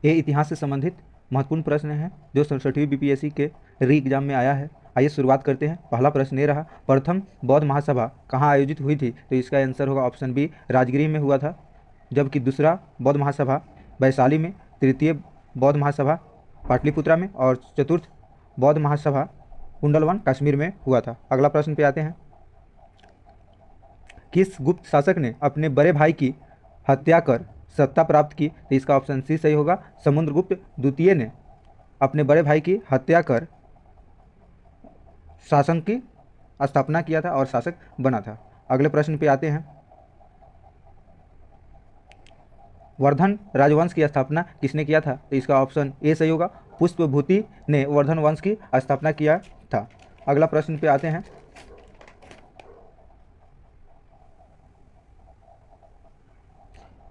ये इतिहास से संबंधित महत्वपूर्ण प्रश्न है जो 67वीं बीपीएससी के री एग्जाम में आया है। आइए शुरुआत करते हैं। पहला प्रश्न ये रहा, प्रथम बौद्ध महासभा कहाँ आयोजित हुई थी? तो इसका आंसर होगा ऑप्शन बी, राजगीर में हुआ था। जबकि दूसरा बौद्ध महासभा वैशाली में, तृतीय बौद्ध महासभा पाटलिपुत्रा में और चतुर्थ बौद्ध महासभा कुंडलवन कश्मीर में हुआ था। अगला प्रश्न पे आते हैं। किस गुप्त शासक ने अपने बड़े भाई की हत्या कर सत्ता प्राप्त की? तो इसका ऑप्शन सी सही होगा, समुद्रगुप्त द्वितीय ने अपने बड़े भाई की हत्या कर शासन की स्थापना किया था और शासक बना था। अगले प्रश्न पे आते हैं। वर्धन राजवंश की स्थापना किसने किया था? तो इसका ऑप्शन ए सही होगा, पुष्पभूति ने वर्धन वंश की स्थापना किया था। अगला प्रश्न पे आते हैं।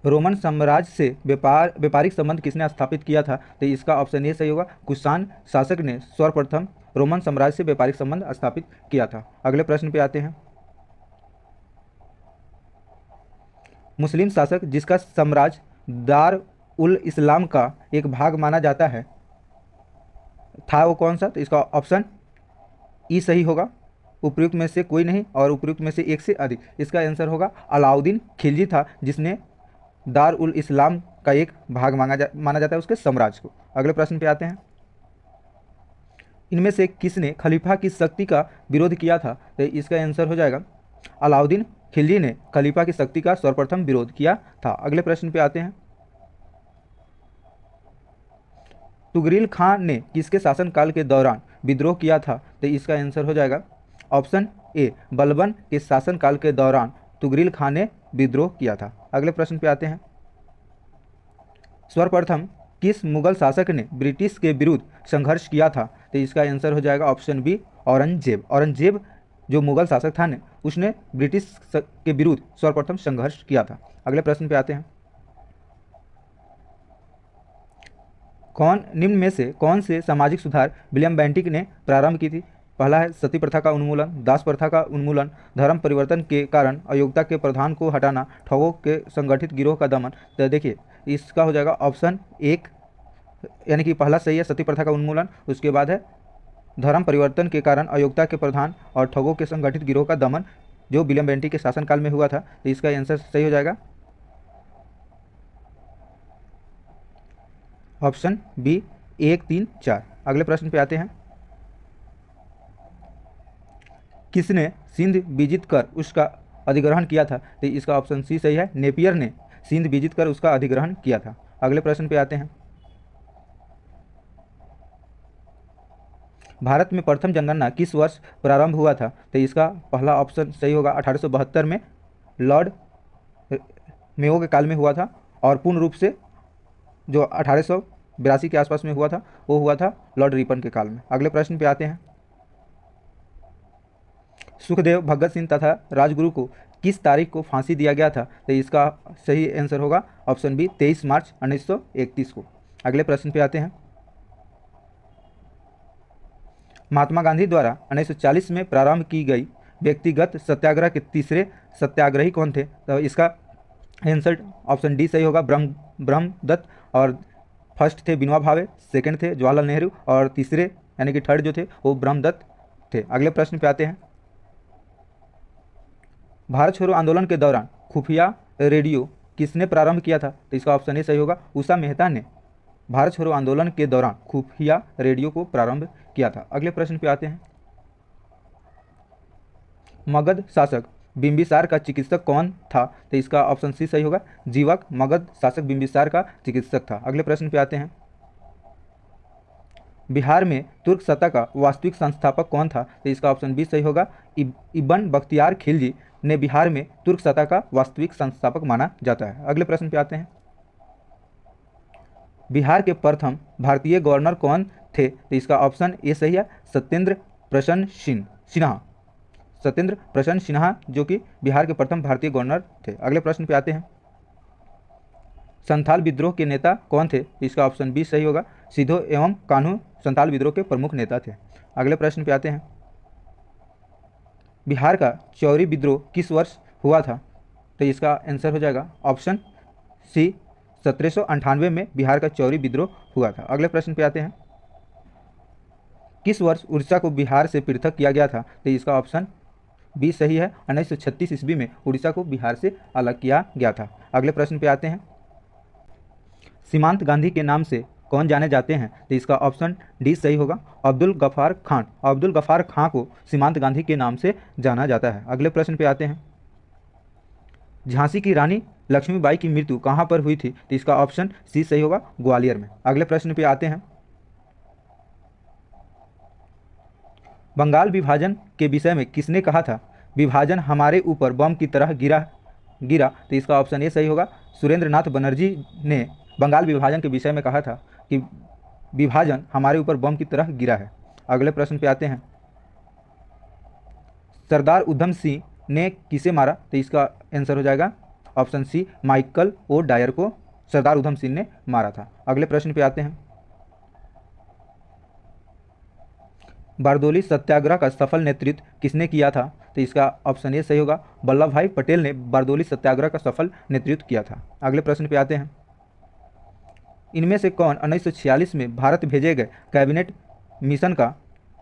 रोमन साम्राज्य से व्यापारिक संबंध किसने स्थापित किया था? तो इसका ऑप्शन ए सही होगा, कुषाण शासक ने सर्वप्रथम रोमन साम्राज्य से व्यापारिक संबंध स्थापित किया था। अगले प्रश्न पे आते हैं। मुस्लिम शासक जिसका साम्राज्य दार उल इस्लाम का एक भाग माना जाता है था वो कौन सा? तो इसका ऑप्शन ई सही होगा, उपयुक्त में से कोई नहीं और उपयुक्त में से एक से अधिक। इसका आंसर होगा अलाउद्दीन खिलजी था, जिसने दार उल इस्लाम का एक भाग माना जाता है उसके साम्राज्य को। अगले प्रश्न पे आते हैं। इनमें से किसने खलीफा की शक्ति का विरोध किया था? तो इसका आंसर हो जाएगा अलाउद्दीन खिलजी ने खलीफा की शक्ति का सर्वप्रथम विरोध किया था। अगले प्रश्न पे आते हैं। तुगरिल खान ने किसके शासनकाल के दौरान विद्रोह किया था? तो इसका आंसर हो जाएगा ऑप्शन ए, बलबन के शासनकाल के दौरान तुगरिल खान ने विद्रोह किया था। अगले प्रश्न पे आते हैं। सर्वप्रथम किस मुगल शासक ने ब्रिटिश के विरुद्ध संघर्ष किया था? तो इसका आंसर हो जाएगा ऑप्शन बी, औरंगजेब। औरंगजेब जो मुगल शासक था ने उसने ब्रिटिश के विरुद्ध सर्वप्रथम संघर्ष किया था। अगले प्रश्न पे आते हैं। निम्न में से कौन से सामाजिक सुधार विलियम बेंटिक ने प्रारंभ की थी? पहला है सती प्रथा का उन्मूलन, दास प्रथा का उन्मूलन, धर्म परिवर्तन के कारण अयोग्यता के प्रधान को हटाना, ठगों के संगठित गिरोह का दमन। तो देखिए इसका हो जाएगा ऑप्शन एक, यानी कि पहला सही है सती प्रथा का उन्मूलन, उसके बाद है धर्म परिवर्तन के कारण अयोग्यता के प्रधान और ठगों के संगठित गिरोह का दमन, जो विलियम बेंटिक के शासनकाल में हुआ था। तो इसका आंसर सही हो जाएगा ऑप्शन बी, 1, 3, 4। अगले प्रश्न पे आते हैं। किसने सिंध विजित कर उसका अधिग्रहण किया था? तो इसका ऑप्शन सी सही है, नेपियर ने सिंध विजित कर उसका अधिग्रहण किया था। अगले प्रश्न पे आते हैं। भारत में प्रथम जनगणना किस वर्ष प्रारंभ हुआ था? तो इसका पहला ऑप्शन सही होगा, 1872 में लॉर्ड मेयो के काल में हुआ था और पूर्ण रूप से जो 1882 के आसपास में हुआ था वो हुआ था लॉर्ड रिपन के काल में। अगले प्रश्न पे आते हैं। सुखदेव, भगत सिंह तथा राजगुरु को किस तारीख को फांसी दिया गया था? तो इसका सही आंसर होगा ऑप्शन बी, 23 मार्च 1931 को। अगले प्रश्न पे आते हैं। महात्मा गांधी द्वारा 1940 में प्रारंभ की गई व्यक्तिगत सत्याग्रह के तीसरे सत्याग्रही कौन थे? तो इसका आंसर ऑप्शन डी सही होगा, ब्रह्मदत्त। और फर्स्ट थे विनोबा भावे, सेकंड थे जवाहरलाल नेहरू और तीसरे यानी कि थर्ड जो थे वो ब्रह्मदत्त थे। अगले प्रश्न पे आते हैं। भारत छोड़ो आंदोलन के दौरान खुफिया रेडियो किसने प्रारंभ किया था? तो इसका ऑप्शन ए सही होगा, उषा मेहता ने भारत छोड़ो आंदोलन के दौरान खुफिया रेडियो को प्रारंभ किया था। अगले प्रश्न पे आते हैं। मगध शासक बिंबिसार का चिकित्सक कौन था? तो इसका ऑप्शन सी सही होगा, जीवक मगध शासक बिंबिसार का चिकित्सक था। अगले प्रश्न पे आते हैं। बिहार में तुर्क सत्ता का वास्तविक संस्थापक कौन था? तो इसका ऑप्शन बी सही होगा, इब्न बख्तियार खिलजी ने बिहार में तुर्क सत्ता का वास्तविक संस्थापक माना जाता है। अगले प्रश्न पे आते हैं। बिहार के प्रथम भारतीय गवर्नर कौन थे? तो इसका ऑप्शन ए सही है, सत्येंद्र प्रसन्न सिन्हा। सत्येंद्र प्रसन्न सिन्हा जो कि बिहार के प्रथम भारतीय गवर्नर थे। अगले प्रश्न पे आते हैं। संथाल विद्रोह के नेता कौन थे? इसका ऑप्शन बी सही होगा, सिद्धो एवं कान्हू संथाल विद्रोह के प्रमुख नेता थे। अगले प्रश्न पे आते हैं। बिहार का चौरी विद्रोह किस वर्ष हुआ था? तो इसका आंसर हो जाएगा ऑप्शन सी, 1798 में बिहार का चौरी विद्रोह हुआ था। अगले प्रश्न पे आते हैं, किस वर्ष उड़ीसा को बिहार से पृथक किया गया था? तो इसका ऑप्शन बी सही है, 1936 ईस्वी में उड़ीसा को बिहार से अलग किया गया था। अगले प्रश्न पे आते हैं, सीमांत गांधी के नाम से कौन जाने जाते हैं? तो इसका ऑप्शन डी सही होगा, अब्दुल गफ्फार खान। अब्दुल गफ्फार खान को सीमांत गांधी के नाम से जाना जाता है। अगले प्रश्न पे आते हैं, झांसी की रानी लक्ष्मीबाई की मृत्यु कहाँ पर हुई थी? तो इसका ऑप्शन सी सही होगा, ग्वालियर में। अगले प्रश्न पे आते हैं, बंगाल विभाजन के विषय में किसने कहा था विभाजन हमारे ऊपर बम की तरह गिरा? तो इसका ऑप्शन ए सही होगा, सुरेंद्र नाथ बनर्जी ने बंगाल विभाजन के विषय में कहा था कि विभाजन हमारे ऊपर बम की तरह गिरा है। अगले प्रश्न पे आते हैं, सरदार उधम सिंह ने किसे मारा? तो इसका आंसर हो जाएगा option C, Michael O'Dwyer को सरदार उधम सिंह ने मारा था। अगले प्रश्न पे आते हैं, बारदोली सत्याग्रह का सफल नेतृत्व किसने किया था? तो इसका ऑप्शन ए सही होगा, वल्लभ भाई पटेल ने बारदोली सत्याग्रह का सफल नेतृत्व किया था। अगले प्रश्न पे आते हैं, इनमें से कौन 1946 में भारत भेजे गए कैबिनेट मिशन का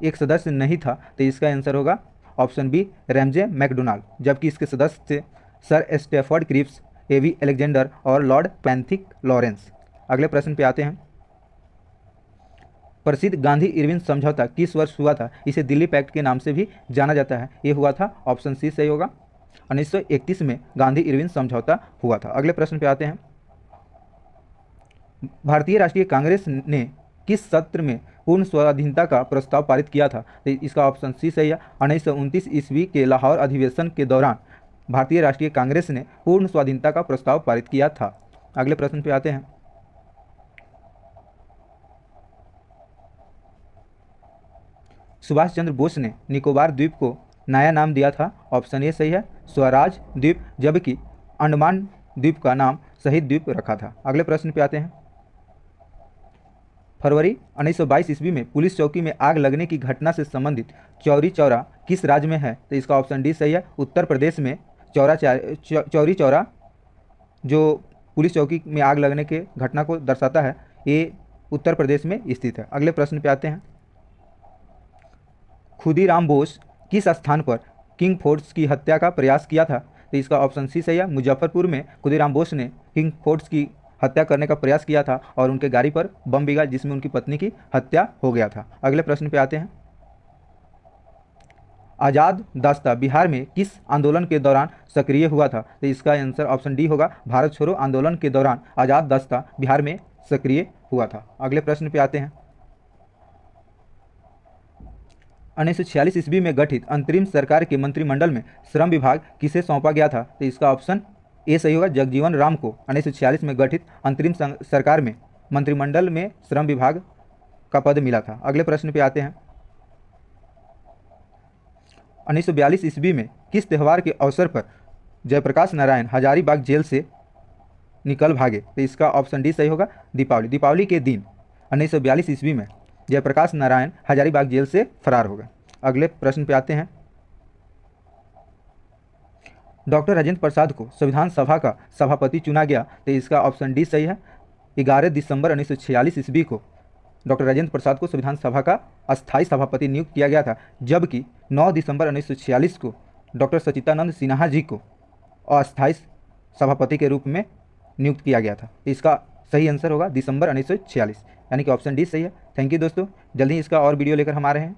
एक सदस्य नहीं था? तो इसका आंसर होगा ऑप्शन बी, रैमजे मैकडोनाल्ड, जबकि इसके सदस्य थे सर स्टैफर्ड क्रिप्स, एवी अलेक्जेंडर और लॉर्ड पैंथिक लॉरेंस। अगले प्रश्न पे आते हैं, प्रसिद्ध गांधी इरविन समझौता किस वर्ष हुआ था? इसे दिल्ली पैक्ट के नाम से भी जाना जाता है। ये हुआ था ऑप्शन सी सही होगा, 1931 में गांधी इरविन समझौता हुआ था। अगले प्रश्न पे आते हैं, भारतीय राष्ट्रीय कांग्रेस ने किस सत्र में पूर्ण स्वाधीनता का प्रस्ताव पारित किया था? तो इसका ऑप्शन सी सही है, 1929 ईस्वी के लाहौर अधिवेशन के दौरान भारतीय राष्ट्रीय कांग्रेस ने पूर्ण स्वाधीनता का प्रस्ताव पारित किया था। अगले प्रश्न पे आते हैं, सुभाष चंद्र बोस ने निकोबार द्वीप को नया नाम दिया था। ऑप्शन ए सही है, स्वराज द्वीप, जबकि अंडमान द्वीप का नाम शहीद द्वीप रखा था। अगले प्रश्न पे आते हैं, फरवरी 1922 ईस्वी में पुलिस चौकी में आग लगने की घटना से संबंधित चौरी चौरा किस राज्य में है? तो इसका ऑप्शन डी सही है, उत्तर प्रदेश में चौरी चौरा जो पुलिस चौकी में आग लगने के घटना को दर्शाता है, ये उत्तर प्रदेश में स्थित है। अगले प्रश्न पे आते हैं, खुदीराम बोस किस स्थान पर किंग फोर्ट्स की हत्या का प्रयास किया था? तो इसका ऑप्शन सी सही है, मुजफ्फरपुर में खुदीराम बोस ने किंग फोर्ट्स की हत्या करने का प्रयास किया था और उनके गाड़ी पर बम बिगा जिसमें उनकी पत्नी की हत्या हो गया था। अगले प्रश्न पे आते हैं, आज़ाद दास्ता बिहार में किस आंदोलन के दौरान सक्रिय हुआ था? तो इसका आंसर ऑप्शन डी होगा, भारत छोड़ो आंदोलन के दौरान आज़ाद दास्ता बिहार में सक्रिय हुआ था। अगले प्रश्न पे आते हैं, 1946 ईस्वी में गठित अंतरिम सरकार के मंत्रिमंडल में श्रम विभाग किसे सौंपा गया था? तो इसका ऑप्शन ए सही होगा, जगजीवन राम को 1946 में गठित अंतरिम सरकार में मंत्रिमंडल में श्रम विभाग का पद मिला था। अगले प्रश्न पे आते हैं, 1942 ईस्वी में किस त्यौहार के अवसर पर जयप्रकाश नारायण हजारीबाग जेल से निकल भागे? तो इसका ऑप्शन डी सही होगा, दीपावली। दीपावली के दिन 1942 ईस्वी में जयप्रकाश नारायण हजारीबाग जेल से फरार हो गए। अगले प्रश्न पे आते हैं, डॉक्टर राजेंद्र प्रसाद को संविधान सभा का सभापति चुना गया। तो इसका ऑप्शन डी सही है, 11 दिसंबर 1946 ईस्वी को डॉक्टर राजेंद्र प्रसाद को संविधान सभा का अस्थायी सभापति नियुक्त किया गया था, जबकि 9 दिसंबर 1946 को डॉक्टर सच्चिदानंद सिन्हा जी को अस्थायी सभापति के रूप में नियुक्त किया गया था। इसका सही आंसर होगा दिसंबर 1946, यानी कि ऑप्शन डी सही है। थैंक यू दोस्तों, जल्दी ही इसका और वीडियो लेकर हम आ रहे हैं।